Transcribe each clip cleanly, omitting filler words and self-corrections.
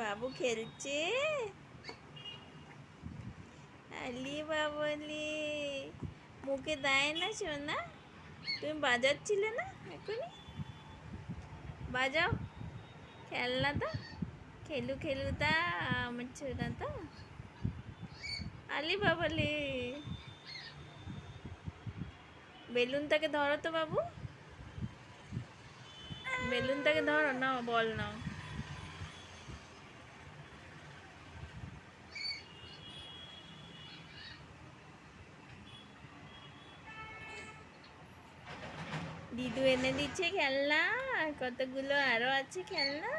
বাবু খেলছে। আলি বাবলি, মুখে দেয় না সোনা। তুমি বাজাচ্ছিলে না এখনই? বাজাও খেলনা তো, খেলু খেলু তা আমার ছোনা তো। আলি বাবলি, বেলুনটাকে ধরো তো বাবু, বেলুনটাকে ধরো, নাও বল নাও। দিদু এনে দিচ্ছে খেলনা, আর কতগুলো আরো আছে খেলনা।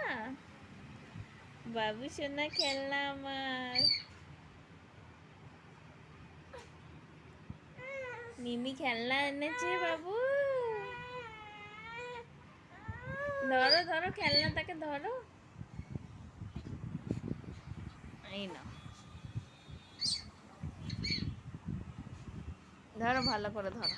বাবু সোনা খেলনা আমার। মিমি খেলনা এনেছে বাবু। ধরো ধরো খেলনাটাকে ধরো। এই না, ধরো ভালো করে ধরো।